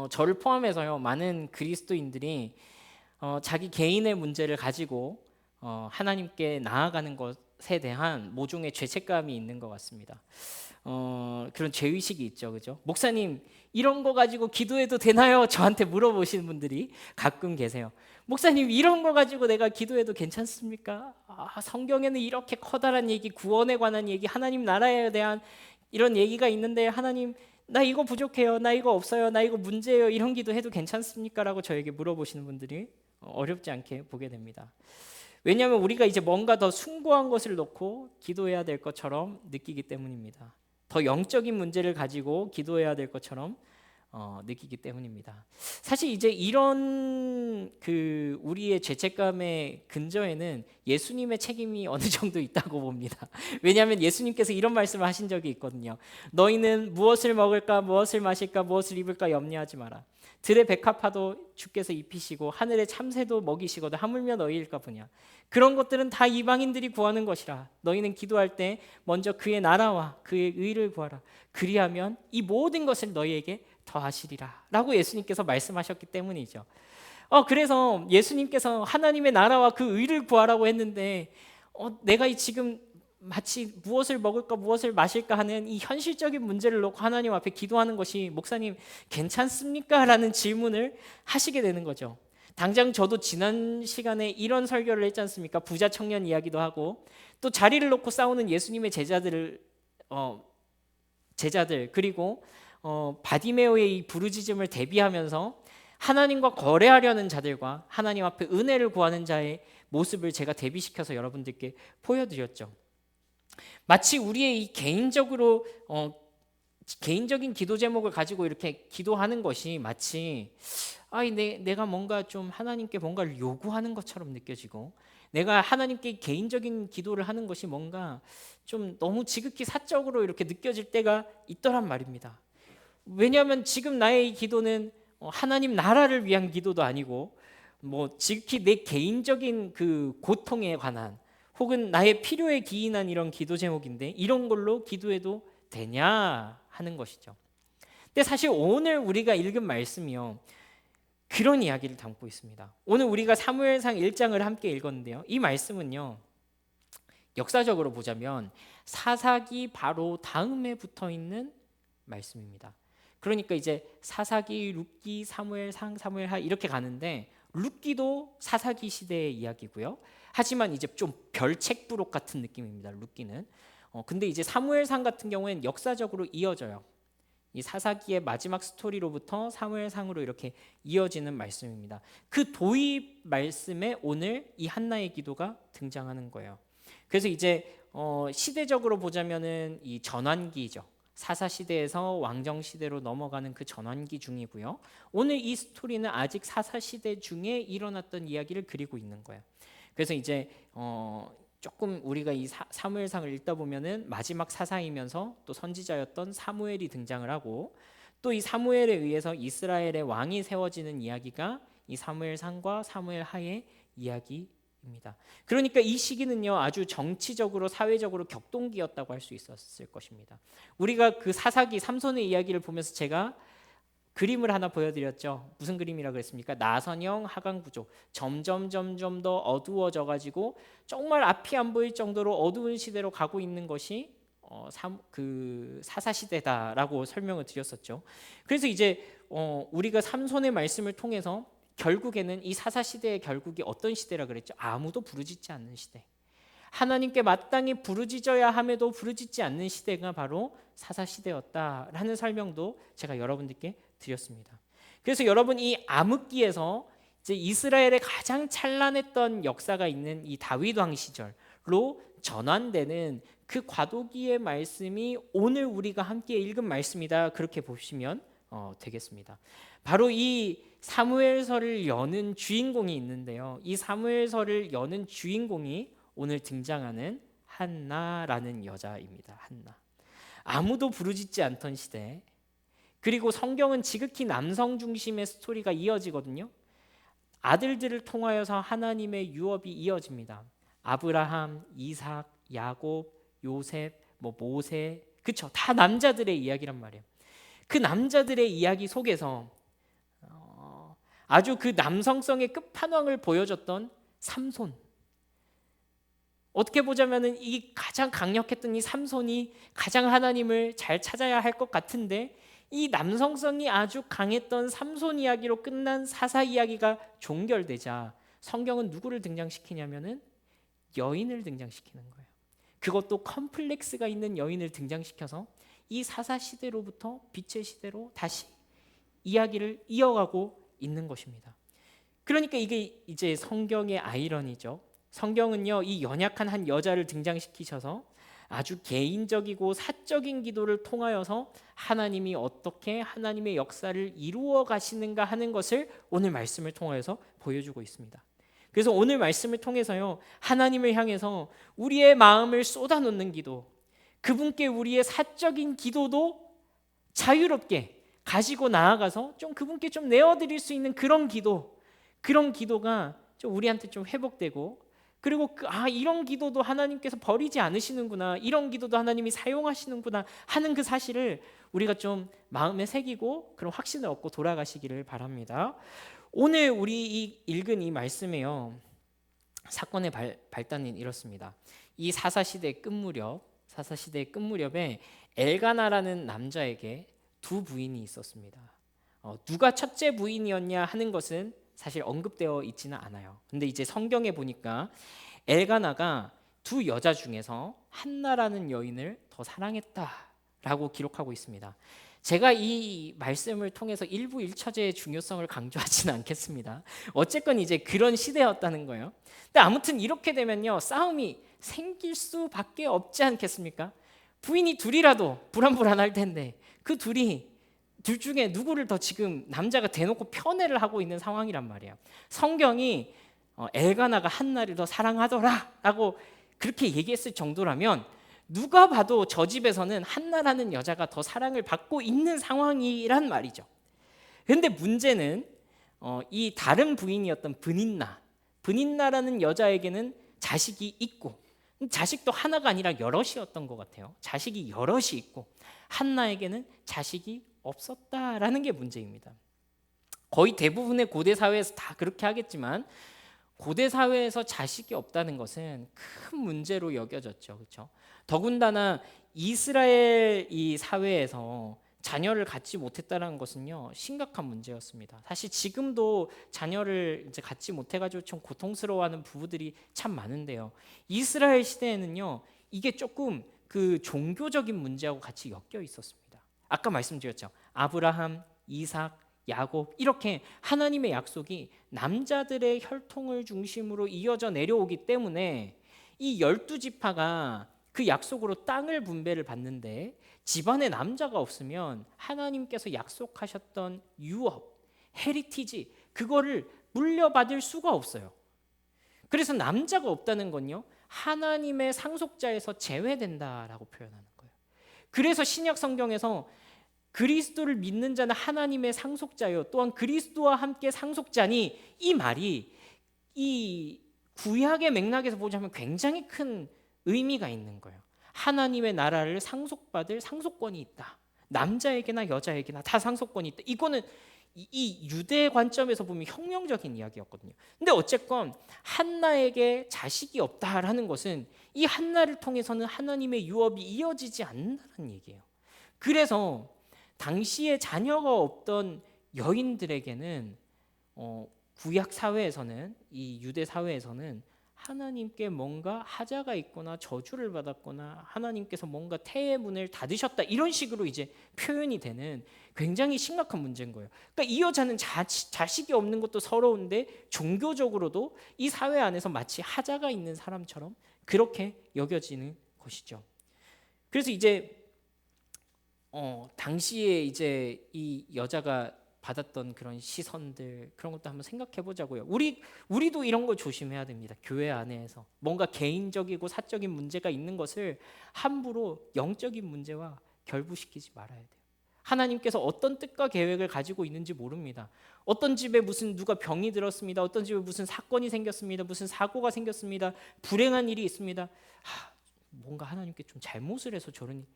저를 포함해서요, 많은 그리스도인들이 자기 개인의 문제를 가지고 하나님께 나아가는 것에 대한 모종의 죄책감이 있는 것 같습니다. 그런 죄의식이 있죠, 그죠? 목사님, 이런 거 가지고 기도해도 되나요? 저한테 물어보시는 분들이 가끔 계세요. 목사님, 이런 거 가지고 내가 기도해도 괜찮습니까? 성경에는 이렇게 커다란 얘기, 구원에 관한 얘기, 하나님 나라에 대한 이런 얘기가 있는데, 하나님, 나 이거 부족해요, 나 이거 없어요, 나 이거 문제예요, 이런 기도 해도 괜찮습니까? 라고 저에게 물어보시는 분들이 어렵지 않게 보게 됩니다. 왜냐하면 우리가 이제 뭔가 더 숭고한 것을 놓고 기도해야 될 것처럼 느끼기 때문입니다. 더 영적인 문제를 가지고 기도해야 될 것처럼 느끼기 때문입니다. 사실 이제 이런 우리의 죄책감의 근저에는 예수님의 책임이 어느 정도 있다고 봅니다. 왜냐하면 예수님께서 이런 말씀을 하신 적이 있거든요. 너희는 무엇을 먹을까, 무엇을 마실까, 무엇을 입을까 염려하지 마라. 들의 백합화도 주께서 입히시고 하늘의 참새도 먹이시거든 하물며 너희일까 보냐. 그런 것들은 다 이방인들이 구하는 것이라. 너희는 기도할 때 먼저 그의 나라와 그의 의를 구하라. 그리하면 이 모든 것을 너희에게 더하시리라 라고 예수님께서 말씀하셨기 때문이죠. 그래서 예수님께서 하나님의 나라와 그 의를 구하라고 했는데 내가 지금 마치 무엇을 먹을까 무엇을 마실까 하는 이 현실적인 문제를 놓고 하나님 앞에 기도하는 것이 목사님 괜찮습니까? 라는 질문을 하시게 되는 거죠. 당장 저도 지난 시간에 이런 설교를 했지 않습니까? 부자 청년 이야기도 하고 또 자리를 놓고 싸우는 예수님의 제자들 그리고 바디메오의 이 부르짖음을 대비하면서 하나님과 거래하려는 자들과 하나님 앞에 은혜를 구하는 자의 모습을 제가 대비시켜서 여러분들께 보여드렸죠. 마치 우리의 이 개인적인 기도 제목을 가지고 이렇게 기도하는 것이 마치 내가 뭔가 좀 하나님께 뭔가를 요구하는 것처럼 느껴지고 내가 하나님께 개인적인 기도를 하는 것이 뭔가 좀 너무 지극히 사적으로 이렇게 느껴질 때가 있더란 말입니다. 왜냐하면 지금 나의 이 기도는 하나님 나라를 위한 기도도 아니고 뭐 지극히 내 개인적인 그 고통에 관한 혹은 나의 필요에 기인한 이런 기도 제목인데 이런 걸로 기도해도 되냐 하는 것이죠. 근데 사실 오늘 우리가 읽은 말씀이요, 그런 이야기를 담고 있습니다. 오늘 우리가 사무엘상 1장을 함께 읽었는데요, 이 말씀은요, 역사적으로 보자면 사사기 바로 다음에 붙어 있는 말씀입니다. 그러니까 이제 사사기, 룻기, 사무엘상, 사무엘하 이렇게 가는데 룻기도 사사기 시대의 이야기고요. 하지만 이제 좀 별책부록 같은 느낌입니다. 룻기는. 근데 이제 사무엘상 같은 경우에는 역사적으로 이어져요. 이 사사기의 마지막 스토리로부터 사무엘상으로 이렇게 이어지는 말씀입니다. 그 도입 말씀에 오늘 이 한나의 기도가 등장하는 거예요. 그래서 이제 시대적으로 보자면은 이 전환기죠. 사사 시대에서 왕정 시대로 넘어가는 그 전환기 중이고요. 오늘 이 스토리는 아직 사사 시대 중에 일어났던 이야기를 그리고 있는 거예요. 그래서 이제 조금 우리가 이 사무엘상을 읽다 보면은 마지막 사사이면서 또 선지자였던 사무엘이 등장을 하고 또 이 사무엘에 의해서 이스라엘의 왕이 세워지는 이야기가 이 사무엘상과 사무엘하의 이야기입니다. 그러니까 이 시기는요 아주 정치적으로 사회적으로 격동기였다고 할 수 있었을 것입니다. 우리가 그 사사기 삼손의 이야기를 보면서 제가 그림을 하나 보여드렸죠. 무슨 그림이라 그랬습니까? 나선형 하강부족. 점점 더 어두워져 가지고 정말 앞이 안 보일 정도로 어두운 시대로 가고 있는 것이 사사 시대다라고 설명을 드렸었죠. 그래서 이제 우리가 삼손의 말씀을 통해서 결국에는 이 사사 시대의 결국이 어떤 시대라 그랬죠? 아무도 부르짖지 않는 시대. 하나님께 마땅히 부르짖어야 함에도 부르짖지 않는 시대가 바로 사사 시대였다라는 설명도 제가 여러분들께 드렸습니다. 그래서 여러분 이 암흑기에서 이제 이스라엘의 가장 찬란했던 역사가 있는 이 다윗 왕 시절로 전환되는 그 과도기의 말씀이 오늘 우리가 함께 읽은 말씀이다, 그렇게 보시면 되겠습니다. 바로 이 사무엘서를 여는 주인공이 있는데요, 이 사무엘서를 여는 주인공이 오늘 등장하는 한나라는 여자입니다. 한나. 아무도 부르짖지 않던 시대, 그리고 성경은 지극히 남성 중심의 스토리가 이어지거든요. 아들들을 통하여서 하나님의 유업이 이어집니다. 아브라함, 이삭, 야곱, 요셉, 모세, 그쵸? 다 남자들의 이야기란 말이에요. 그 남자들의 이야기 속에서 아주 그 남성성의 끝판왕을 보여줬던 삼손. 어떻게 보자면은 이 가장 강력했던 이 삼손이 가장 하나님을 잘 찾아야 할 것 같은데, 이 남성성이 아주 강했던 삼손 이야기로 끝난 사사 이야기가 종결되자 성경은 누구를 등장시키냐면은 여인을 등장시키는 거예요. 그것도 컴플렉스가 있는 여인을 등장시켜서 이 사사 시대로부터 빛의 시대로 다시 이야기를 이어가고 있는 것입니다. 그러니까 이게 이제 성경의 아이러니죠. 성경은요, 이 연약한 한 여자를 등장시키셔서 아주 개인적이고 사적인 기도를 통하여서 하나님이 어떻게 하나님의 역사를 이루어 가시는가 하는 것을 오늘 말씀을 통해서 보여주고 있습니다. 그래서 오늘 말씀을 통해서요, 하나님을 향해서 우리의 마음을 쏟아놓는 기도, 그분께 우리의 사적인 기도도 자유롭게 가지고 나아가서 좀 그분께 좀 내어드릴 수 있는 그런 기도가 좀 우리한테 좀 회복되고, 그리고 이런 기도도 하나님께서 버리지 않으시는구나, 이런 기도도 하나님이 사용하시는구나 하는 그 사실을 우리가 좀 마음에 새기고 그런 확신을 얻고 돌아가시기를 바랍니다. 오늘 우리 읽은 이 말씀에요, 사건의 발단은 이렇습니다. 이 사사시대의 끝무렵에 엘가나라는 남자에게 두 부인이 있었습니다. 누가 첫째 부인이었냐 하는 것은 사실 언급되어 있지는 않아요. 근데 이제 성경에 보니까 엘가나가 두 여자 중에서 한나라는 여인을 더 사랑했다라고 기록하고 있습니다. 제가 이 말씀을 통해서 일부 일처제의 중요성을 강조하지는 않겠습니다. 어쨌건 이제 그런 시대였다는 거예요. 근데 아무튼 이렇게 되면요, 싸움이 생길 수밖에 없지 않겠습니까? 부인이 둘이라도 불안불안할 텐데 그 둘 중에 누구를 더 지금 남자가 대놓고 편애를 하고 있는 상황이란 말이에요. 성경이 엘가나가 한나를 더 사랑하더라라고 그렇게 얘기했을 정도라면 누가 봐도 저 집에서는 한나라는 여자가 더 사랑을 받고 있는 상황이란 말이죠. 그런데 문제는 이 다른 부인이었던 브닌나라는 여자에게는 자식이 있고, 자식도 하나가 아니라 여럿이었던 것 같아요. 자식이 여럿이 있고 한나에게는 자식이 없었다라는 게 문제입니다. 거의 대부분의 고대 사회에서 다 그렇게 하겠지만 고대 사회에서 자식이 없다는 것은 큰 문제로 여겨졌죠. 그렇죠? 더군다나 이스라엘 이 사회에서 자녀를 갖지 못했다는 것은요, 심각한 문제였습니다. 사실 지금도 자녀를 이제 갖지 못해가지고 좀 고통스러워하는 부부들이 참 많은데요, 이스라엘 시대에는요, 이게 조금 그 종교적인 문제하고 같이 엮여 있었습니다. 아까 말씀드렸죠. 아브라함, 이삭, 야곱, 이렇게 하나님의 약속이 남자들의 혈통을 중심으로 이어져 내려오기 때문에 이 12지파가 그 약속으로 땅을 분배를 받는데 집안에 남자가 없으면 하나님께서 약속하셨던 유업, 헤리티지, 그거를 물려받을 수가 없어요. 그래서 남자가 없다는 건요, 하나님의 상속자에서 제외된다라고 표현하는 거예요. 그래서 신약 성경에서 그리스도를 믿는 자는 하나님의 상속자요, 또한 그리스도와 함께 상속자니, 이 말이 이 구약의 맥락에서 보자면 굉장히 큰 의미가 있는 거예요. 하나님의 나라를 상속받을 상속권이 있다. 남자에게나 여자에게나 다 상속권이 있다. 이거는 이 유대 관점에서 보면 혁명적인 이야기였거든요. 근데 어쨌건 한나에게 자식이 없다라는 것은 이 한나를 통해서는 하나님의 유업이 이어지지 않는다는 얘기예요. 그래서 당시에 자녀가 없던 여인들에게는 구약 사회에서는, 이 유대 사회에서는 하나님께 뭔가 하자가 있거나 저주를 받았거나 하나님께서 뭔가 태의 문을 닫으셨다, 이런 식으로 이제 표현이 되는 굉장히 심각한 문제인 거예요. 그러니까 이 여자는 자식이 없는 것도 서러운데 종교적으로도 이 사회 안에서 마치 하자가 있는 사람처럼 그렇게 여겨지는 것이죠. 그래서 이제 당시에 이제 이 여자가 받았던 그런 시선들, 그런 것도 한번 생각해 보자고요. 우리도 이런 거 조심해야 됩니다. 교회 안에서 뭔가 개인적이고 사적인 문제가 있는 것을 함부로 영적인 문제와 결부시키지 말아야 돼요. 하나님께서 어떤 뜻과 계획을 가지고 있는지 모릅니다. 어떤 집에 무슨 누가 병이 들었습니다. 어떤 집에 무슨 사건이 생겼습니다. 무슨 사고가 생겼습니다. 불행한 일이 있습니다. 뭔가 하나님께 좀 잘못을 해서 저러니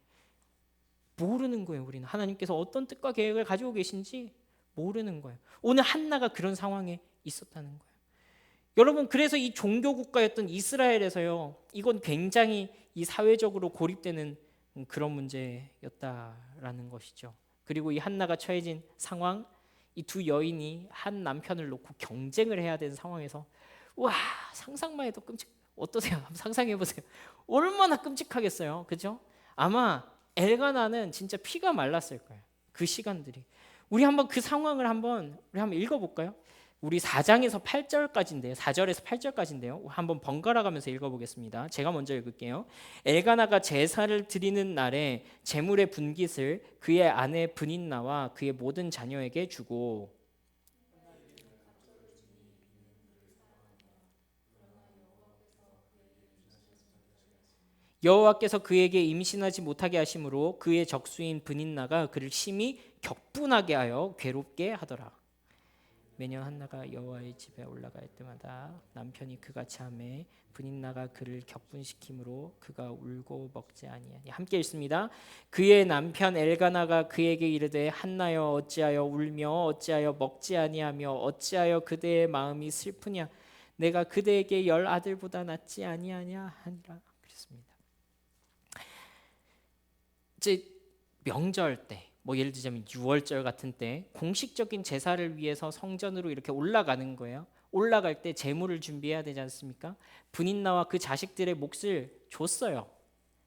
모르는 거예요. 우리는 하나님께서 어떤 뜻과 계획을 가지고 계신지 모르는 거예요. 오늘 한나가 그런 상황에 있었다는 거예요. 여러분, 그래서 이 종교 국가였던 이스라엘에서요, 이건 굉장히 이 사회적으로 고립되는 그런 문제였다라는 것이죠. 그리고 이 한나가 처해진 상황, 이 두 여인이 한 남편을 놓고 경쟁을 해야 되는 상황에서, 와, 상상만 해도 끔찍. 어떠세요? 한번 상상해 보세요. 얼마나 끔찍하겠어요, 그죠? 아마 엘가나는 진짜 피가 말랐을 거예요. 그 시간들이. 우리 한번 그 상황을 우리 한번 읽어볼까요? 우리 4장에서 8절까지인데요. 4절에서 8절까지인데요. 한번 번갈아 가면서 읽어보겠습니다. 제가 먼저 읽을게요. 엘가나가 제사를 드리는 날에 제물의 분깃을 그의 아내 브닌나와 그의 모든 자녀에게 주고, 여호와께서 그에게 임신하지 못하게 하심으로 그의 적수인 브닌나가 그를 심히 격분하게 하여 괴롭게 하더라. 매년 한나가 여호와의 집에 올라갈 때마다 남편이 그같이 하매 브닌나가 그를 격분시키므로 그가 울고 먹지 아니하니. 함께 읽습니다. 그의 남편 엘가나가 그에게 이르되 한나여 어찌하여 울며 어찌하여 먹지 아니하며 어찌하여 그대의 마음이 슬프냐. 내가 그대에게 10 아들보다 낫지 아니하냐 하니라. 그랬습니다. 이제 명절 때, 뭐 예를 들자면 6월절 같은 때 공식적인 제사를 위해서 성전으로 이렇게 올라가는 거예요. 올라갈 때 제물을 준비해야 되지 않습니까? 브닌나와 그 자식들의 몫을 줬어요.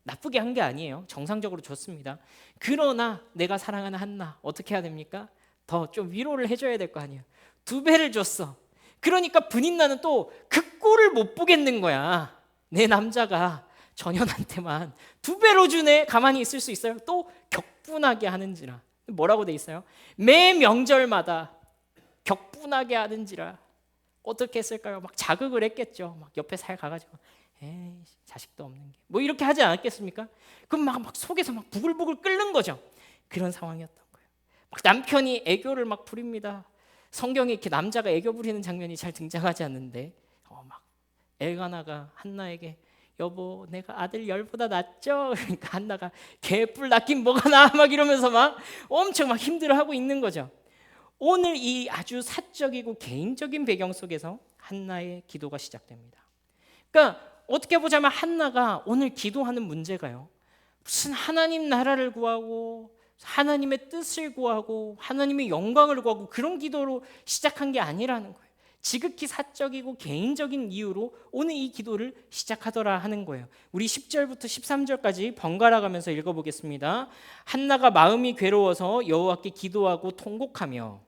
나쁘게 한 게 아니에요. 정상적으로 줬습니다. 그러나 내가 사랑하는 한나 어떻게 해야 됩니까? 더 좀 위로를 해줘야 될 거 아니에요. 2배를 줬어. 그러니까 브닌나는 또 그 꼴을 못 보겠는 거야. 내 남자가 전현한테만 2배로 주네. 가만히 있을 수 있어요? 또 격분하게 하는지라. 뭐라고 돼 있어요? 매 명절마다 격분하게 하는지라. 어떻게 했을까요? 막 자극을 했겠죠. 막 옆에 살 가가지고, 에이, 자식도 없는 게, 뭐 이렇게 하지 않았겠습니까? 그럼 막 속에서 막 부글부글 끓는 거죠. 그런 상황이었던 거예요. 막 남편이 애교를 막 부립니다. 성경에 이렇게 남자가 애교 부리는 장면이 잘 등장하지 않는데, 막 엘가나가 한나에게, 여보, 내가 아들 10보다 낫죠? 그러니까 한나가 개뿔 낳긴 뭐가 나, 막 이러면서 막 엄청 막 힘들어하고 있는 거죠. 오늘 이 아주 사적이고 개인적인 배경 속에서 한나의 기도가 시작됩니다. 그러니까 어떻게 보자면 한나가 오늘 기도하는 문제가요, 무슨 하나님 나라를 구하고 하나님의 뜻을 구하고 하나님의 영광을 구하고 그런 기도로 시작한 게 아니라는 거예요. 지극히 사적이고 개인적인 이유로 오늘 이 기도를 시작하더라 하는 거예요. 우리 10절부터 13절까지 번갈아 가면서 읽어보겠습니다. 한나가 마음이 괴로워서 여호와께 기도하고 통곡하며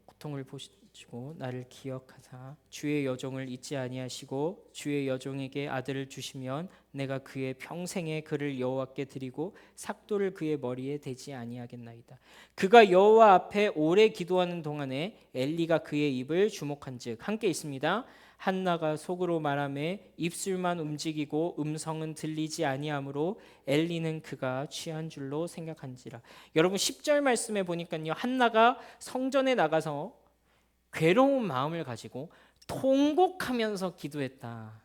고통을 보시고 나를 기억하사 주의 여종을 잊지 아니하시고 주의 여종에게 아들을 주시면 내가 그의 평생에 그를 여호와께 드리고 삭도를 그의 머리에 대지 아니하겠나이다. 그가 여호와 앞에 오래 기도하는 동안에 엘리가 그의 입을 주목한즉. 함께 있습니다. 한나가 속으로 말하매 입술만 움직이고 음성은 들리지 아니하므로 엘리는 그가 취한 줄로 생각한지라. 여러분 10절 말씀에 보니까요, 한나가 성전에 나가서 괴로운 마음을 가지고 통곡하면서 기도했다.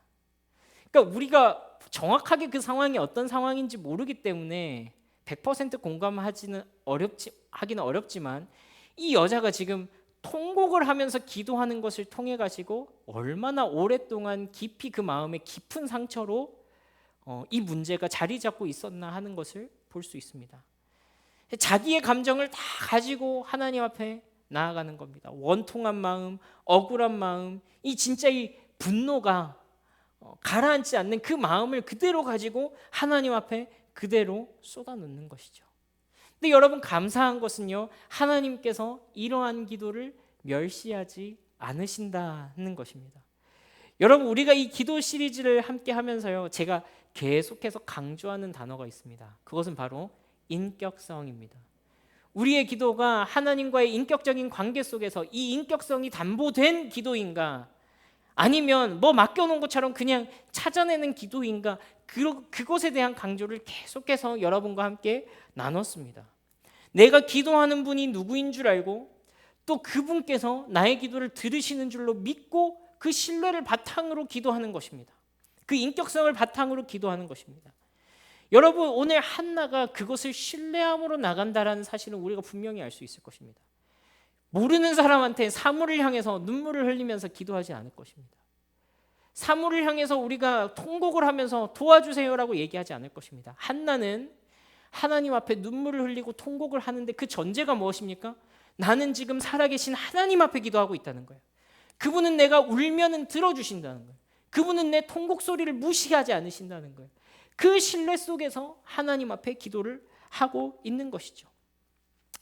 그러니까 우리가 정확하게 그 상황이 어떤 상황인지 모르기 때문에 100% 공감하기는 어렵지만 이 여자가 지금 통곡을 하면서 기도하는 것을 통해 가지고 얼마나 오랫동안 깊이 그 마음의 깊은 상처로 이 문제가 자리 잡고 있었나 하는 것을 볼 수 있습니다. 자기의 감정을 다 가지고 하나님 앞에 나아가는 겁니다. 원통한 마음, 억울한 마음, 이 진짜 이 분노가 가라앉지 않는 그 마음을 그대로 가지고 하나님 앞에 그대로 쏟아놓는 것이죠. 근데 여러분 감사한 것은요, 하나님께서 이러한 기도를 멸시하지 않으신다는 것입니다. 여러분 우리가 이 기도 시리즈를 함께 하면서요, 제가 계속해서 강조하는 단어가 있습니다. 그것은 바로 인격성입니다. 우리의 기도가 하나님과의 인격적인 관계 속에서 이 인격성이 담보된 기도인가, 아니면 뭐 맡겨놓은 것처럼 그냥 찾아내는 기도인가, 그것에 대한 강조를 계속해서 여러분과 함께 나눴습니다. 내가 기도하는 분이 누구인 줄 알고 또 그분께서 나의 기도를 들으시는 줄로 믿고 그 신뢰를 바탕으로 기도하는 것입니다. 그 인격성을 바탕으로 기도하는 것입니다. 여러분, 오늘 한나가 그것을 신뢰함으로 나간다라는 사실은 우리가 분명히 알 수 있을 것입니다. 모르는 사람한테 사물을 향해서 눈물을 흘리면서 기도하지 않을 것입니다. 사물을 향해서 우리가 통곡을 하면서 도와주세요라고 얘기하지 않을 것입니다. 한나는 하나님 앞에 눈물을 흘리고 통곡을 하는데 그 전제가 무엇입니까? 나는 지금 살아계신 하나님 앞에 기도하고 있다는 거예요. 그분은 내가 울면은 들어주신다는 거예요. 그분은 내 통곡 소리를 무시하지 않으신다는 거예요. 그 신뢰 속에서 하나님 앞에 기도를 하고 있는 것이죠.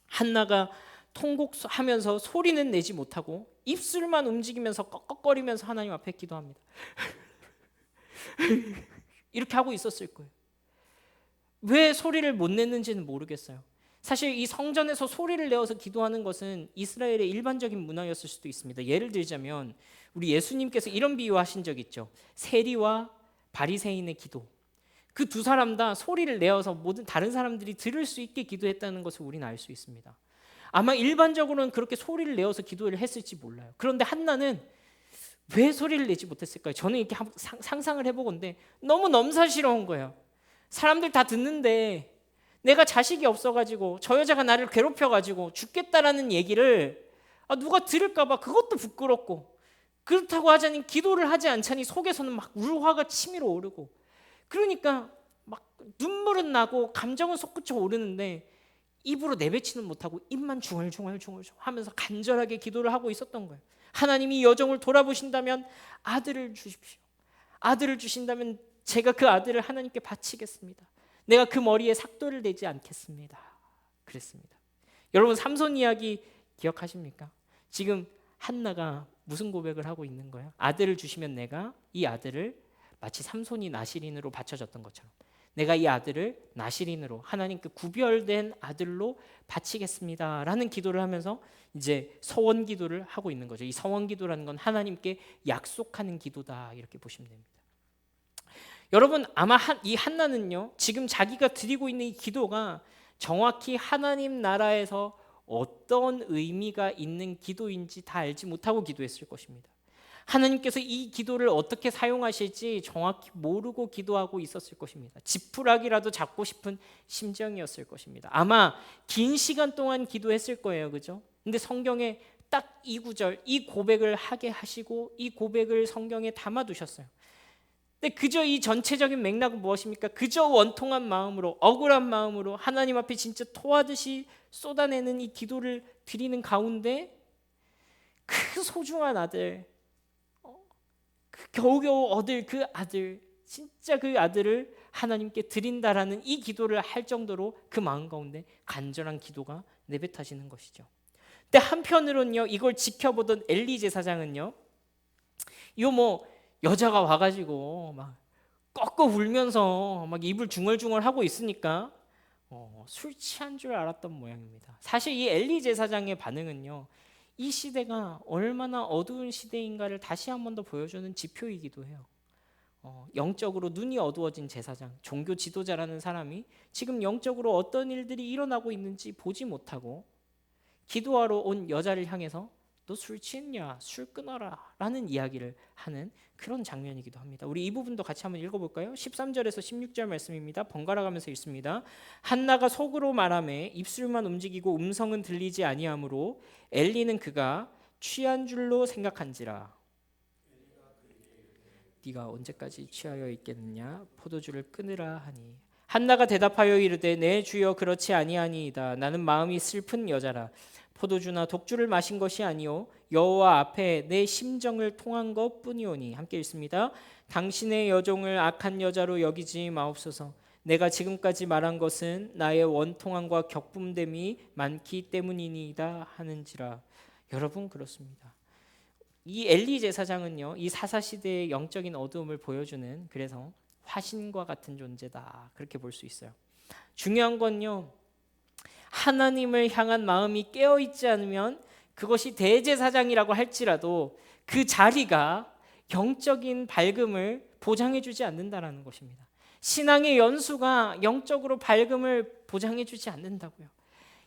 한나가 통곡하면서 소리는 내지 못하고 입술만 움직이면서 꺽꺽거리면서 하나님 앞에 기도합니다. 이렇게 하고 있었을 거예요. 왜 소리를 못 냈는지는 모르겠어요. 사실 이 성전에서 소리를 내어서 기도하는 것은 이스라엘의 일반적인 문화였을 수도 있습니다. 예를 들자면 우리 예수님께서 이런 비유하신 적 있죠. 세리와 바리새인의 기도. 그 두 사람 다 소리를 내어서 모든 다른 사람들이 들을 수 있게 기도했다는 것을 우리는 알 수 있습니다. 아마 일반적으로는 그렇게 소리를 내어서 기도를 했을지 몰라요. 그런데 한나는 왜 소리를 내지 못했을까요? 저는 이렇게 상상을 해보건데 너무 넘사시러운 거예요. 사람들 다 듣는데 내가 자식이 없어가지고 저 여자가 나를 괴롭혀가지고 죽겠다라는 얘기를 누가 들을까 봐 그것도 부끄럽고, 그렇다고 하자니 기도를 하지 않자니 속에서는 막 울화가 치밀어 오르고, 그러니까 막 눈물은 나고 감정은 솟구쳐 오르는데 입으로 내뱉지는 못하고 입만 중얼중얼 하면서 간절하게 기도를 하고 있었던 거예요. 하나님이 여정을 돌아보신다면 아들을 주십시오. 아들을 주신다면 제가 그 아들을 하나님께 바치겠습니다. 내가 그 머리에 삭도를 내지 않겠습니다. 그랬습니다. 여러분, 삼손 이야기 기억하십니까? 지금 한나가 무슨 고백을 하고 있는 거예요? 아들을 주시면 내가 이 아들을 마치 삼손이 나실인으로 바쳐졌던 것처럼 내가 이 아들을 나실인으로 하나님께 구별된 아들로 바치겠습니다 라는 기도를 하면서 이제 서원 기도를 하고 있는 거죠. 이 서원 기도라는 건 하나님께 약속하는 기도다, 이렇게 보시면 됩니다. 여러분, 아마 이 한나는요, 지금 자기가 드리고 있는 이 기도가 정확히 하나님 나라에서 어떤 의미가 있는 기도인지 다 알지 못하고 기도했을 것입니다. 하나님께서 이 기도를 어떻게 사용하실지 정확히 모르고 기도하고 있었을 것입니다. 지푸라기라도 잡고 싶은 심정이었을 것입니다. 아마 긴 시간 동안 기도했을 거예요, 그죠? 근데 성경에 딱 이 구절, 이 고백을 하게 하시고 이 고백을 성경에 담아두셨어요. 근데 그저 이 전체적인 맥락은 무엇입니까? 그저 원통한 마음으로, 억울한 마음으로 하나님 앞에 진짜 토하듯이 쏟아내는 이 기도를 드리는 가운데 그 소중한 아들, 겨우겨우 얻을 그 아들, 진짜 그 아들을 하나님께 드린다라는 이 기도를 할 정도로 그 마음 가운데 간절한 기도가 내뱉어지는 것이죠. 근데 한편으로는요, 이걸 지켜보던 엘리 제사장은요, 이거 여자가 와가지고 막 꺾어 울면서 막 입을 중얼중얼 하고 있으니까 술 취한 줄 알았던 모양입니다. 사실 이 엘리 제사장의 반응은요, 이 시대가 얼마나 어두운 시대인가를 다시 한 번 더 보여주는 지표이기도 해요. 영적으로 눈이 어두워진 제사장, 종교 지도자라는 사람이 지금 영적으로 어떤 일들이 일어나고 있는지 보지 못하고 기도하러 온 여자를 향해서 너 술 취했냐? 술 끊어라 라는 이야기를 하는 그런 장면이기도 합니다. 우리 이 부분도 같이 한번 읽어볼까요? 13절에서 16절 말씀입니다. 번갈아 가면서 읽습니다. 한나가 속으로 말하매 입술만 움직이고 음성은 들리지 아니하므로 엘리는 그가 취한 줄로 생각한지라. 네가 언제까지 취하여 있겠느냐? 포도주를 끊으라 하니. 한나가 대답하여 이르되 내 주여 그렇지 아니하니이다. 나는 마음이 슬픈 여자라. 포도주나 독주를 마신 것이 아니요 여호와 앞에 내 심정을 통한 것뿐이오니. 함께 읽습니다. 당신의 여종을 악한 여자로 여기지 마옵소서. 내가 지금까지 말한 것은 나의 원통함과 격분됨이 많기 때문이니이다 하는지라. 여러분, 그렇습니다. 이 엘리 제사장은요, 이 사사 시대의 영적인 어두움을 보여주는, 그래서 화신과 같은 존재다, 그렇게 볼 수 있어요. 중요한 건요, 하나님을 향한 마음이 깨어있지 않으면 그것이 대제사장이라고 할지라도 그 자리가 영적인 밝음을 보장해주지 않는다라는 것입니다. 신앙의 연수가 영적으로 밝음을 보장해주지 않는다고요.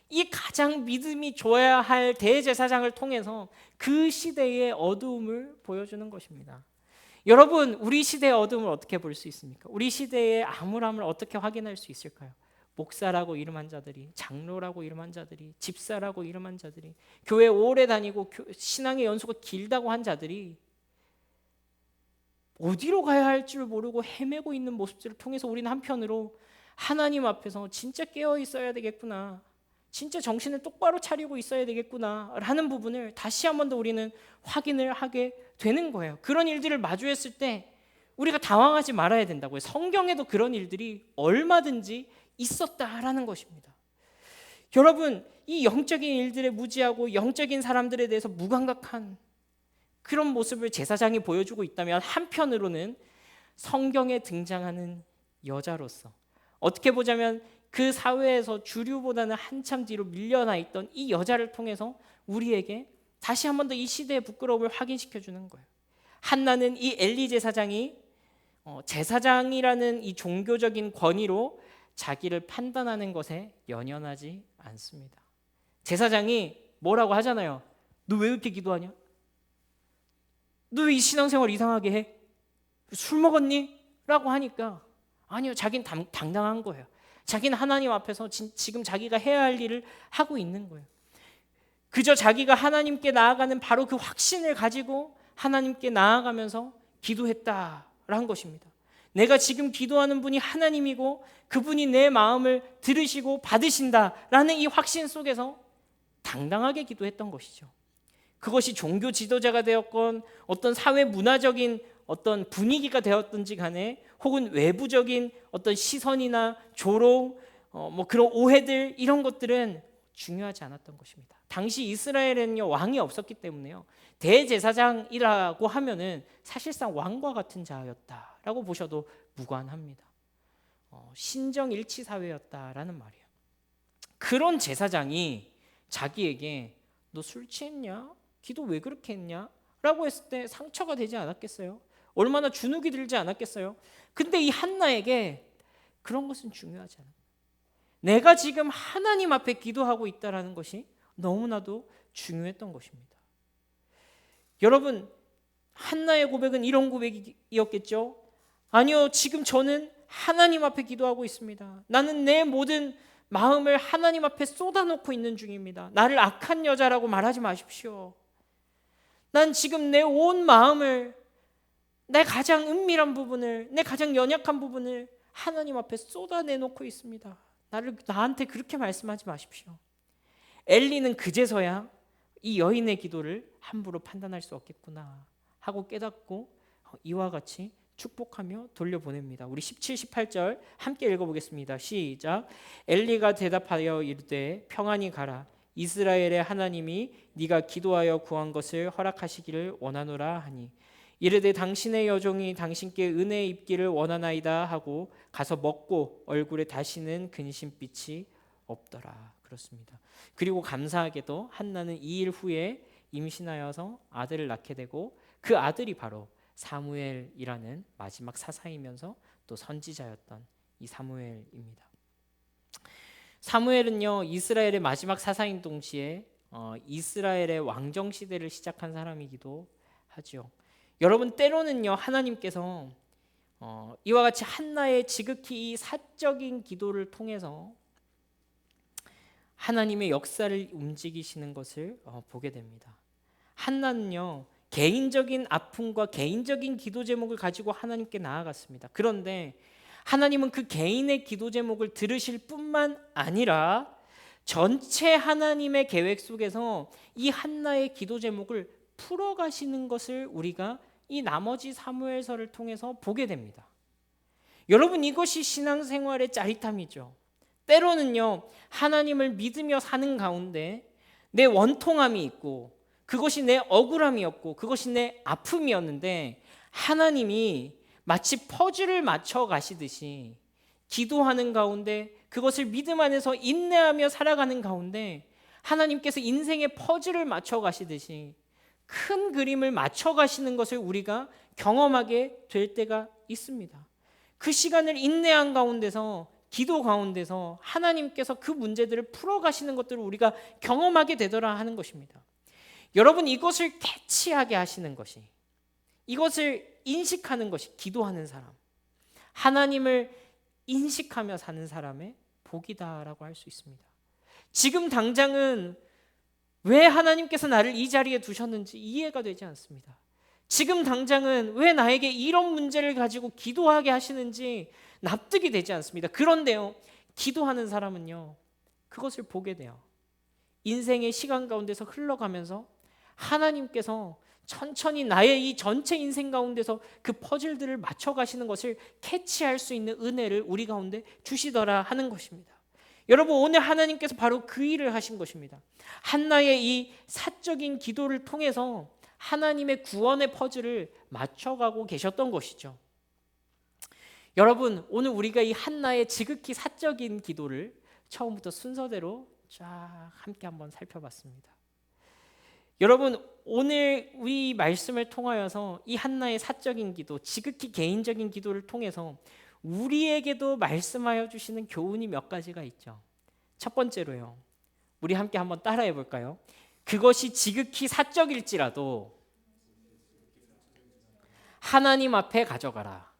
이 가장 믿음이 좋아야 할 대제사장을 통해서 그 시대의 어두움을 보여주는 것입니다. 여러분, 우리 시대의 어둠을 어떻게 볼 수 있습니까? 우리 시대의 암울함을 어떻게 확인할 수 있을까요? 목사라고 이름한 자들이, 장로라고 이름한 자들이, 집사라고 이름한 자들이, 교회 오래 다니고 신앙의 연수가 길다고 한 자들이 어디로 가야 할 줄 모르고 헤매고 있는 모습들을 통해서 우리는 한편으로 하나님 앞에서 진짜 깨어 있어야 되겠구나, 진짜 정신을 똑바로 차리고 있어야 되겠구나 라는 부분을 다시 한 번 더 우리는 확인을 하게 되는 거예요. 그런 일들을 마주했을 때 우리가 당황하지 말아야 된다고요. 성경에도 그런 일들이 얼마든지 있었다라는 것입니다. 여러분, 이 영적인 일들에 무지하고 영적인 사람들에 대해서 무감각한 그런 모습을 제사장이 보여주고 있다면, 한편으로는 성경에 등장하는 여자로서 어떻게 보자면 그 사회에서 주류보다는 한참 뒤로 밀려나 있던 이 여자를 통해서 우리에게 다시 한 번 더 이 시대의 부끄러움을 확인시켜 주는 거예요. 한나는 이 엘리 제사장이 제사장이라는 이 종교적인 권위로 자기를 판단하는 것에 연연하지 않습니다. 제사장이 뭐라고 하잖아요. 너 왜 이렇게 기도하냐? 너 왜 이 신앙생활 이상하게 해? 술 먹었니? 라고 하니까 아니요, 자기는 당당한 거예요. 자기는 하나님 앞에서 지금 자기가 해야 할 일을 하고 있는 거예요. 그저 자기가 하나님께 나아가는 바로 그 확신을 가지고 하나님께 나아가면서 기도했다라는 것입니다. 내가 지금 기도하는 분이 하나님이고 그분이 내 마음을 들으시고 받으신다라는 이 확신 속에서 당당하게 기도했던 것이죠. 그것이 종교 지도자가 되었건 어떤 사회 문화적인 어떤 분위기가 되었든지 간에, 혹은 외부적인 어떤 시선이나 조롱, 뭐 그런 오해들, 이런 것들은 중요하지 않았던 것입니다. 당시 이스라엘에는요, 왕이 없었기 때문에요, 대제사장이라고 하면은 사실상 왕과 같은 자였다라고 보셔도 무관합니다. 신정일치 사회였다라는 말이에요. 그런 제사장이 자기에게 너 술 취했냐? 기도 왜 그렇게 했냐? 라고 했을 때 상처가 되지 않았겠어요? 얼마나 주눅이 들지 않았겠어요? 근데 이 한나에게 그런 것은 중요하지 않아요. 내가 지금 하나님 앞에 기도하고 있다는 것이 너무나도 중요했던 것입니다. 여러분, 한나의 고백은 이런 고백이었겠죠? 아니요, 지금 저는 하나님 앞에 기도하고 있습니다. 나는 내 모든 마음을 하나님 앞에 쏟아놓고 있는 중입니다. 나를 악한 여자라고 말하지 마십시오. 난 지금 내 온 마음을, 내 가장 은밀한 부분을, 내 가장 연약한 부분을 하나님 앞에 쏟아내놓고 있습니다. 나한테 그렇게 말씀하지 마십시오. 엘리는 그제서야 이 여인의 기도를 함부로 판단할 수 없겠구나 하고 깨닫고 이와 같이 축복하며 돌려보냅니다. 우리 17, 18절 함께 읽어보겠습니다. 시작. 엘리가 대답하여 이르되 평안히 가라. 이스라엘의 하나님이 네가 기도하여 구한 것을 허락하시기를 원하노라 하니 이르되 당신의 여종이 당신께 은혜 입기를 원하나이다 하고 가서 먹고 얼굴에 다시는 근심빛이 없더라. 그렇습니다. 그리고 감사하게도 한나는 2일 후에 임신하여서 아들을 낳게 되고 그 아들이 바로 사무엘이라는 마지막 사사이면서 또 선지자였던 이 사무엘입니다. 사무엘은요, 이스라엘의 마지막 사사인 동시에 이스라엘의 왕정 시대를 시작한 사람이기도 하죠. 여러분, 때로는요, 하나님께서 이와 같이 한나의 지극히 사적인 기도를 통해서 하나님의 역사를 움직이시는 것을 보게 됩니다. 한나는요, 개인적인 아픔과 개인적인 기도 제목을 가지고 하나님께 나아갔습니다. 그런데 하나님은 그 개인의 기도 제목을 들으실 뿐만 아니라 전체 하나님의 계획 속에서 이 한나의 기도 제목을 풀어가시는 것을 우리가 이 나머지 사무엘서를 통해서 보게 됩니다. 여러분, 이것이 신앙생활의 짜릿함이죠. 때로는요, 하나님을 믿으며 사는 가운데 내 원통함이 있고 그것이 내 억울함이었고 그것이 내 아픔이었는데 하나님이 마치 퍼즐을 맞춰 가시듯이 기도하는 가운데 그것을 믿음 안에서 인내하며 살아가는 가운데 하나님께서 인생의 퍼즐을 맞춰 가시듯이 큰 그림을 맞춰 가시는 것을 우리가 경험하게 될 때가 있습니다. 그 시간을 인내한 가운데서, 기도 가운데서 하나님께서 그 문제들을 풀어 가시는 것들을 우리가 경험하게 되더라 하는 것입니다. 여러분, 이것을 캐치하게 하시는 것이, 이것을 인식하는 것이 기도하는 사람, 하나님을 인식하며 사는 사람의 복이다라고 할 수 있습니다. 지금 당장은 왜 하나님께서 나를 이 자리에 두셨는지 이해가 되지 않습니다. 지금 당장은 왜 나에게 이런 문제를 가지고 기도하게 하시는지 납득이 되지 않습니다. 그런데요, 기도하는 사람은요, 그것을 보게 돼요. 인생의 시간 가운데서 흘러가면서 하나님께서 천천히 나의 이 전체 인생 가운데서 그 퍼즐들을 맞춰가시는 것을 캐치할 수 있는 은혜를 우리 가운데 주시더라 하는 것입니다. 여러분, 오늘 하나님께서 바로 그 일을 하신 것입니다. 한나의 이 사적인 기도를 통해서 하나님의 구원의 퍼즐을 맞춰가고 계셨던 것이죠. 여러분, 오늘 우리가 이 한나의 지극히 사적인 기도를 처음부터 순서대로 쫙 함께 한번 살펴봤습니다. 여러분, 오늘 이 말씀을 통하여서 이 한나의 사적인 기도, 지극히 개인적인 기도를 통해서 우리에게도 말씀하여 주시는 교훈이 몇 가지가 있죠. 첫 번째로요, 우리 함께 한번 따라해 볼까요? 그것이 지극히 사적일지라도 하나님 앞에 가져가라.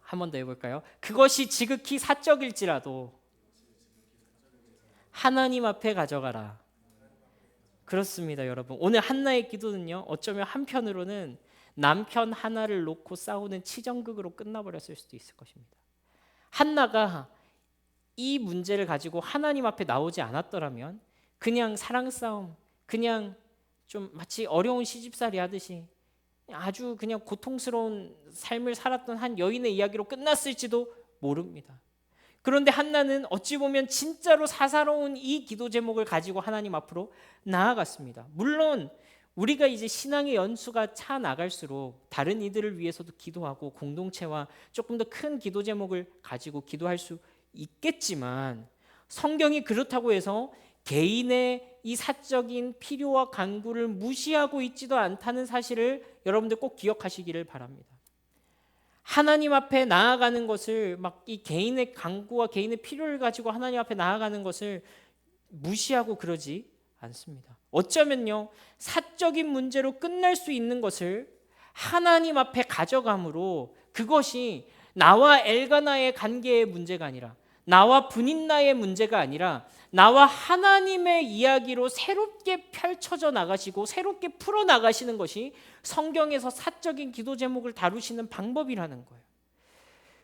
한 번 더 해볼까요? 그것이 지극히 사적일지라도 하나님 앞에 가져가라. 그렇습니다, 여러분. 오늘 한나의 기도는요, 어쩌면 한편으로는 남편 하나를 놓고 싸우는 치정극으로 끝나버렸을 수도 있을 것입니다. 한나가 이 문제를 가지고 하나님 앞에 나오지 않았더라면 그냥 사랑 싸움, 그냥 좀 마치 어려운 시집살이 하듯이 아주 그냥 고통스러운 삶을 살았던 한 여인의 이야기로 끝났을지도 모릅니다. 그런데 한나는 어찌 보면 진짜로 사사로운 이 기도 제목을 가지고 하나님 앞으로 나아갔습니다. 물론 우리가 이제 신앙의 연수가 차 나갈수록 다른 이들을 위해서도 기도하고 공동체와 조금 더 큰 기도 제목을 가지고 기도할 수 있겠지만, 성경이 그렇다고 해서 개인의 이 사적인 필요와 간구를 무시하고 있지도 않다는 사실을 여러분들 꼭 기억하시기를 바랍니다. 하나님 앞에 나아가는 것을 막 이 개인의 간구와 개인의 필요를 가지고 하나님 앞에 나아가는 것을 무시하고 그러지 않습니다. 어쩌면요, 사적인 문제로 끝날 수 있는 것을 하나님 앞에 가져감으로 그것이 나와 엘가나의 관계의 문제가 아니라, 나와 분인나의 문제가 아니라 나와 하나님의 이야기로 새롭게 펼쳐져 나가시고 새롭게 풀어 나가시는 것이 성경에서 사적인 기도 제목을 다루시는 방법이라는 거예요.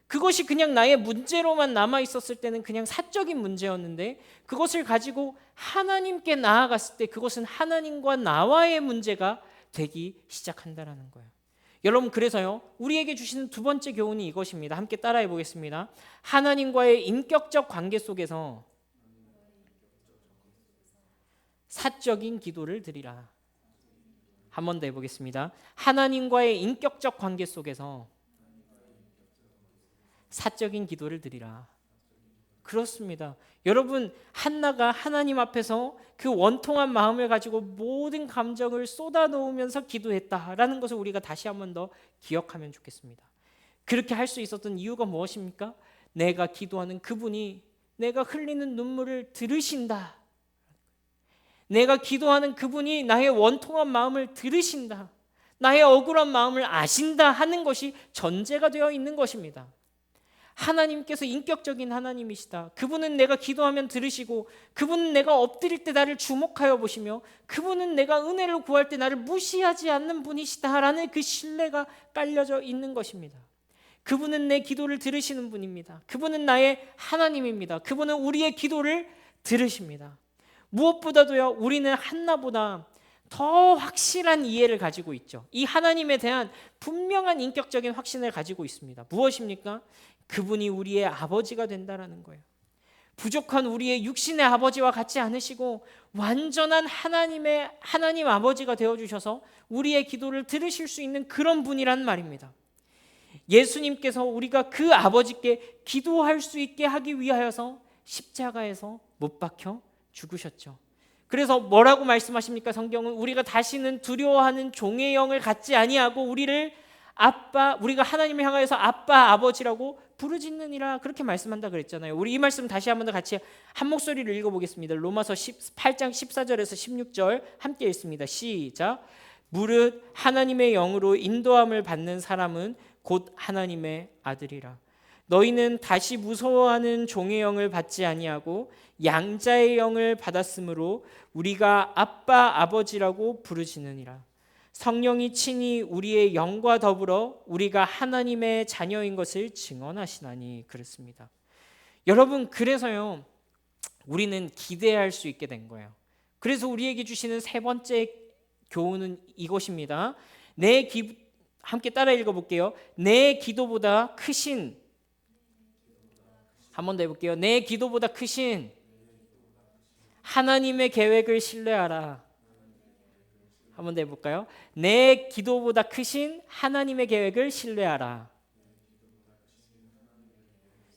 그것이 그냥 나의 문제로만 남아 있었을 때는 그냥 사적인 문제였는데, 그것을 가지고 하나님께 나아갔을 때 그것은 하나님과 나와의 문제가 되기 시작한다라는 거예요. 여러분, 그래서요, 우리에게 주시는 두 번째 교훈이 이것입니다. 함께 따라해 보겠습니다. 하나님과의 인격적 관계 속에서 사적인 기도를 드리라. 한 번 더 해보겠습니다. 하나님과의 인격적 관계 속에서 사적인 기도를 드리라. 그렇습니다. 여러분, 한나가 하나님 앞에서 그 원통한 마음을 가지고 모든 감정을 쏟아놓으면서 기도했다라는 것을 우리가 다시 한 번 더 기억하면 좋겠습니다. 그렇게 할 수 있었던 이유가 무엇입니까? 내가 기도하는 그분이 내가 흘리는 눈물을 들으신다. 내가 기도하는 그분이 나의 원통한 마음을 들으신다. 나의 억울한 마음을 아신다 하는 것이 전제가 되어 있는 것입니다. 하나님께서 인격적인 하나님이시다. 그분은 내가 기도하면 들으시고, 그분은 내가 엎드릴 때 나를 주목하여 보시며, 그분은 내가 은혜를 구할 때 나를 무시하지 않는 분이시다라는 그 신뢰가 깔려져 있는 것입니다. 그분은 내 기도를 들으시는 분입니다. 그분은 나의 하나님입니다. 그분은 우리의 기도를 들으십니다. 무엇보다도요, 우리는 한나보다 더 확실한 이해를 가지고 있죠. 이 하나님에 대한 분명한 인격적인 확신을 가지고 있습니다. 무엇입니까? 그분이 우리의 아버지가 된다라는 거예요. 부족한 우리의 육신의 아버지와 같지 않으시고 완전한 하나님 아버지가 되어주셔서 우리의 기도를 들으실 수 있는 그런 분이란 말입니다. 예수님께서 우리가 그 아버지께 기도할 수 있게 하기 위하여서 십자가에서 못 박혀 죽으셨죠. 그래서 뭐라고 말씀하십니까? 성경은 우리가 다시는 두려워하는 종의 영을 갖지 아니하고 우리가 하나님을 향하여서 아빠, 아버지라고 부르짖느니라, 그렇게 말씀한다 그랬잖아요. 우리 이 말씀 다시 한번 더 같이 한 목소리로 읽어보겠습니다. 로마서 8장 14절에서 16절 함께 읽습니다. 시작. 무릇 하나님의 영으로 인도함을 받는 사람은 곧 하나님의 아들이라. 너희는 다시 무서워하는 종의 영을 받지 아니하고 양자의 영을 받았으므로 우리가 아빠 아버지라고 부르짖느니라. 성령이 친히 우리의 영과 더불어 우리가 하나님의 자녀인 것을 증언하시나니. 그렇습니다. 여러분, 그래서요 우리는 기대할 수 있게 된 거예요. 그래서 우리에게 주시는 세 번째 교훈은 이것입니다. 함께 따라 읽어볼게요. 내 기도보다 크신, 한 번 더 해볼게요. 내 기도보다 크신 하나님의 계획을 신뢰하라. 한 번 더 해볼까요? 내 기도보다 크신 하나님의 계획을 신뢰하라.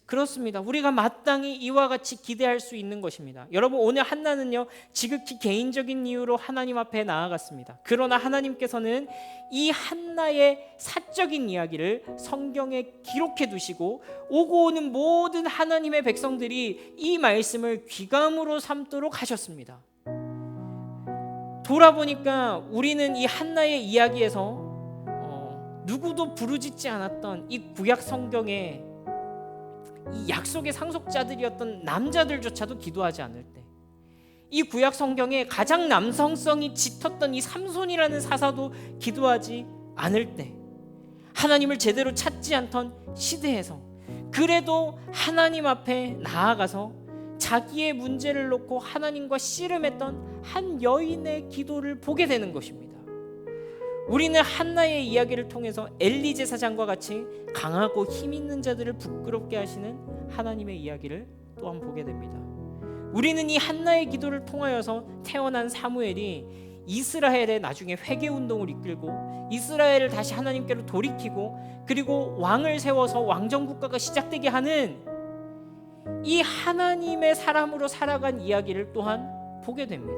그렇습니다. 우리가 마땅히 이와 같이 기대할 수 있는 것입니다. 여러분, 오늘 한나는요 지극히 개인적인 이유로 하나님 앞에 나아갔습니다. 그러나 하나님께서는 이 한나의 사적인 이야기를 성경에 기록해 두시고 오고 오는 모든 하나님의 백성들이 이 말씀을 귀감으로 삼도록 하셨습니다. 돌아보니까 우리는 이 한나의 이야기에서 누구도 부르짖지 않았던 이 구약 성경에 이 약속의 상속자들이었던 남자들조차도 기도하지 않을 때, 이 구약 성경에 가장 남성성이 짙었던 이 삼손이라는 사사도 기도하지 않을 때, 하나님을 제대로 찾지 않던 시대에서 그래도 하나님 앞에 나아가서 자기의 문제를 놓고 하나님과 씨름했던 한 여인의 기도를 보게 되는 것입니다. 우리는 한나의 이야기를 통해서 엘리 제사장과 같이 강하고 힘 있는 자들을 부끄럽게 하시는 하나님의 이야기를 또한 보게 됩니다. 우리는 이 한나의 기도를 통하여서 태어난 사무엘이 이스라엘의 나중에 회개운동을 이끌고 이스라엘을 다시 하나님께로 돌이키고 그리고 왕을 세워서 왕정국가가 시작되게 하는 이 하나님의 사람으로 살아간 이야기를 또한 보게 됩니다.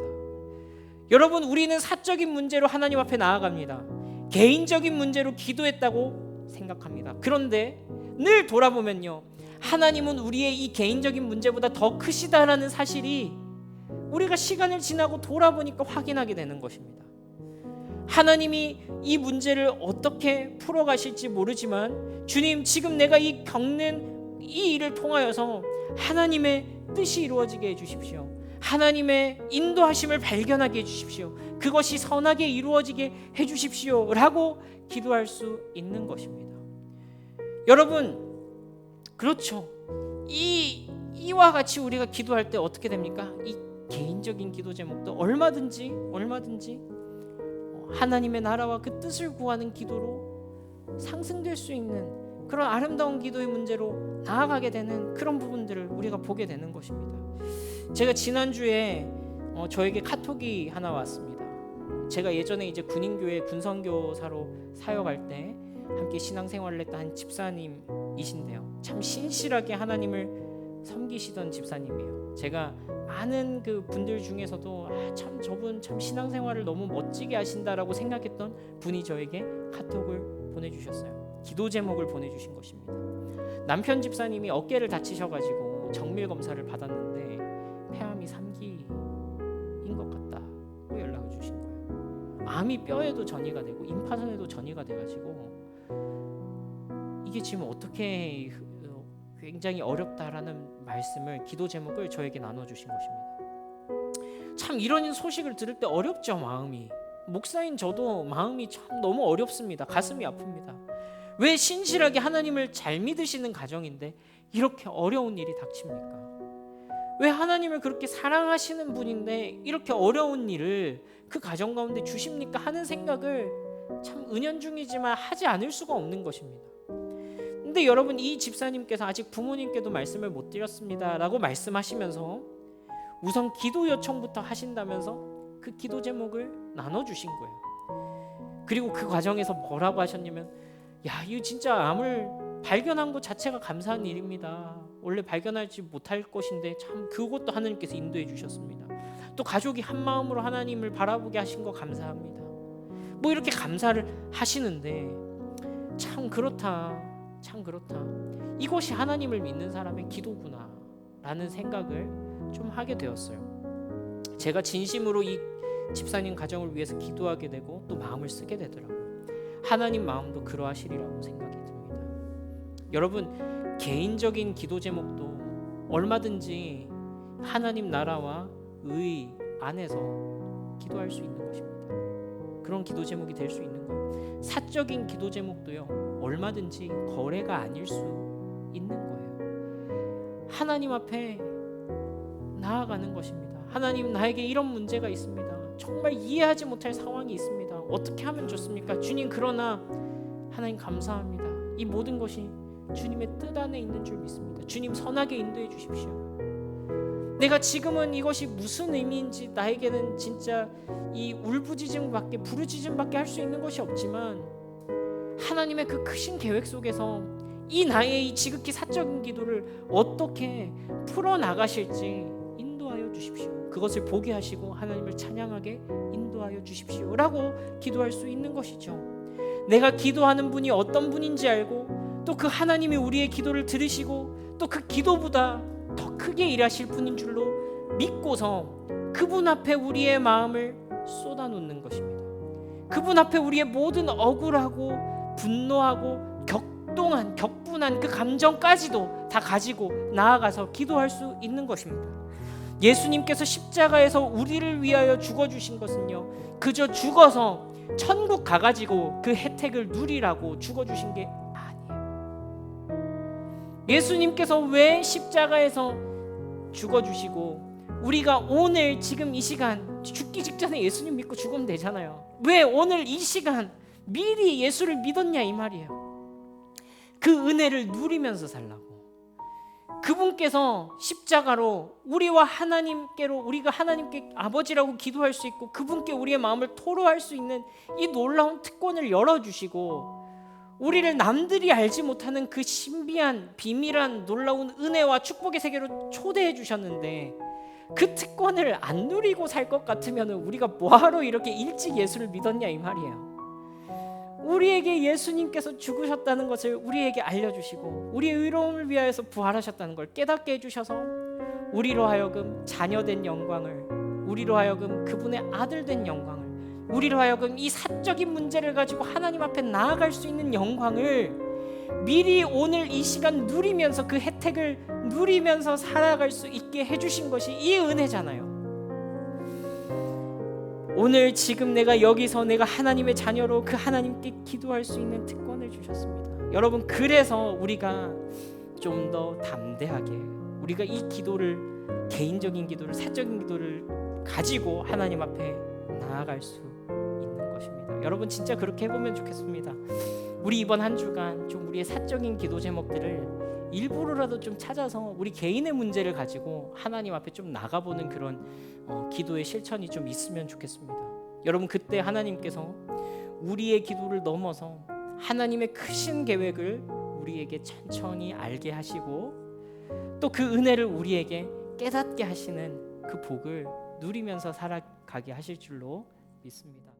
여러분, 우리는 사적인 문제로 하나님 앞에 나아갑니다. 개인적인 문제로 기도했다고 생각합니다. 그런데 늘 돌아보면요, 하나님은 우리의 이 개인적인 문제보다 더 크시다라는 사실이 우리가 시간을 지나고 돌아보니까 확인하게 되는 것입니다. 하나님이 이 문제를 어떻게 풀어가실지 모르지만 주님, 지금 내가 겪는 이 일을 통하여서 하나님의 뜻이 이루어지게 해주십시오. 하나님의 인도하심을 발견하게 해주십시오. 그것이 선하게 이루어지게 해주십시오 라고 기도할 수 있는 것입니다. 여러분, 그렇죠. 이와 같이 우리가 기도할 때 어떻게 됩니까? 이 개인적인 기도 제목도 얼마든지 하나님의 나라와 그 뜻을 구하는 기도로 상승될 수 있는 그런 아름다운 기도의 문제로 나아가게 되는 그런 부분들을 우리가 보게 되는 것입니다. 제가 지난주에 저에게 카톡이 하나 왔습니다. 제가 예전에 이제 군인교회 군선교사로 사역할 때 함께 신앙생활을 했던 한 집사님이신데요, 참 신실하게 하나님을 섬기시던 집사님이에요. 제가 아는 그 분들 중에서도 참 저분 참 신앙생활을 너무 멋지게 하신다라고 생각했던 분이 저에게 카톡을 보내주셨어요. 기도 제목을 보내주신 것입니다. 남편 집사님이 어깨를 다치셔가지고 정밀 검사를 받았는데 폐암이 3기인 것 같다고 연락을 주신 거예요. 암이 뼈에도 전이가 되고 임파선에도 전이가 돼가지고 이게 지금 어떻게 굉장히 어렵다라는 말씀을, 기도 제목을 저에게 나눠주신 것입니다. 참 이런 소식을 들을 때 어렵죠. 마음이, 목사인 저도 마음이 참 너무 어렵습니다. 가슴이 아픕니다. 왜 신실하게 하나님을 잘 믿으시는 가정인데 이렇게 어려운 일이 닥칩니까? 왜 하나님을 그렇게 사랑하시는 분인데 이렇게 어려운 일을 그 가정 가운데 주십니까? 하는 생각을 참 은연중이지만 하지 않을 수가 없는 것입니다. 근데 여러분, 이 집사님께서 아직 부모님께도 말씀을 못 드렸습니다 라고 말씀하시면서 우선 기도 요청부터 하신다면서 그 기도 제목을 나눠주신 거예요. 그리고 그 과정에서 뭐라고 하셨냐면, 야, 이거 진짜 암을 발견한 것 자체가 감사한 일입니다. 원래 발견하지 못할 것인데 참 그것도 하나님께서 인도해 주셨습니다. 또 가족이 한 마음으로 하나님을 바라보게 하신 거 감사합니다. 뭐 이렇게 감사를 하시는데 참 그렇다. 이것이 하나님을 믿는 사람의 기도구나 라는 생각을 좀 하게 되었어요. 제가 진심으로 이 집사님 가정을 위해서 기도하게 되고 또 마음을 쓰게 되더라고요. 하나님 마음도 그러하시리라고 생각이 듭니다. 여러분, 개인적인 기도 제목도 얼마든지 하나님 나라와 의 안에서 기도할 수 있는 것입니다. 그런 기도 제목이 될 수 있는 거예요. 사적인 기도 제목도요, 얼마든지 거래가 아닐 수 있는 거예요. 하나님 앞에 나아가는 것입니다. 하나님, 나에게 이런 문제가 있습니다. 정말 이해하지 못할 상황이 있습니다. 어떻게 하면 좋습니까? 주님, 그러나 하나님 감사합니다. 이 모든 것이 주님의 뜻 안에 있는 줄 믿습니다. 주님, 선하게 인도해 주십시오. 내가 지금은 이것이 무슨 의미인지 나에게는 진짜 이 울부짖음밖에, 부르짖음밖에 할 수 있는 것이 없지만 하나님의 그 크신 계획 속에서 이 나의 이 지극히 사적인 기도를 어떻게 풀어나가실지 인도하여 주십시오. 그것을 보게 하시고 하나님을 찬양하게 인도하여 주십시오 라고 기도할 수 있는 것이죠. 내가 기도하는 분이 어떤 분인지 알고 또 그 하나님이 우리의 기도를 들으시고 또 그 기도보다 더 크게 일하실 분인 줄로 믿고서 그분 앞에 우리의 마음을 쏟아놓는 것입니다. 그분 앞에 우리의 모든 억울하고 분노하고 격분한 그 감정까지도 다 가지고 나아가서 기도할 수 있는 것입니다. 예수님께서 십자가에서 우리를 위하여 죽어주신 것은요, 그저 죽어서 천국 가가지고 그 혜택을 누리라고 죽어주신 게 예수님께서 왜 십자가에서 죽어주시고 우리가 오늘 지금 이 시간 죽기 직전에 예수님 믿고 죽으면 되잖아요. 왜 오늘 이 시간 미리 예수를 믿었냐 이 말이에요. 그 은혜를 누리면서 살라고. 그분께서 십자가로 우리와 하나님께로, 우리가 하나님께 아버지라고 기도할 수 있고 그분께 우리의 마음을 토로할 수 있는 이 놀라운 특권을 열어주시고 우리를 남들이 알지 못하는 그 신비한 비밀한 놀라운 은혜와 축복의 세계로 초대해 주셨는데 그 특권을 안 누리고 살 것 같으면 우리가 뭐하러 이렇게 일찍 예수를 믿었냐 이 말이에요. 우리에게 예수님께서 죽으셨다는 것을 우리에게 알려주시고 우리의 의로움을 위하여서 부활하셨다는 걸 깨닫게 해주셔서 우리로 하여금 자녀된 영광을, 우리로 하여금 그분의 아들 된 영광을, 우리로 하여금 이 사적인 문제를 가지고 하나님 앞에 나아갈 수 있는 영광을 미리 오늘 이 시간 누리면서 그 혜택을 누리면서 살아갈 수 있게 해주신 것이 이 은혜잖아요. 오늘 지금 내가 여기서 내가 하나님의 자녀로 그 하나님께 기도할 수 있는 특권을 주셨습니다. 여러분, 그래서 우리가 좀 더 담대하게 우리가 이 기도를, 개인적인 기도를, 사적인 기도를 가지고 하나님 앞에 나아갈 수 있는 것입니다. 여러분, 진짜 그렇게 해보면 좋겠습니다. 우리 이번 한 주간 좀 우리의 사적인 기도 제목들을 일부러라도 좀 찾아서 우리 개인의 문제를 가지고 하나님 앞에 좀 나가보는 그런 기도의 실천이 좀 있으면 좋겠습니다. 여러분, 그때 하나님께서 우리의 기도를 넘어서 하나님의 크신 계획을 우리에게 천천히 알게 하시고 또 그 은혜를 우리에게 깨닫게 하시는 그 복을 누리면서 살아가게 하실 줄로 믿습니다.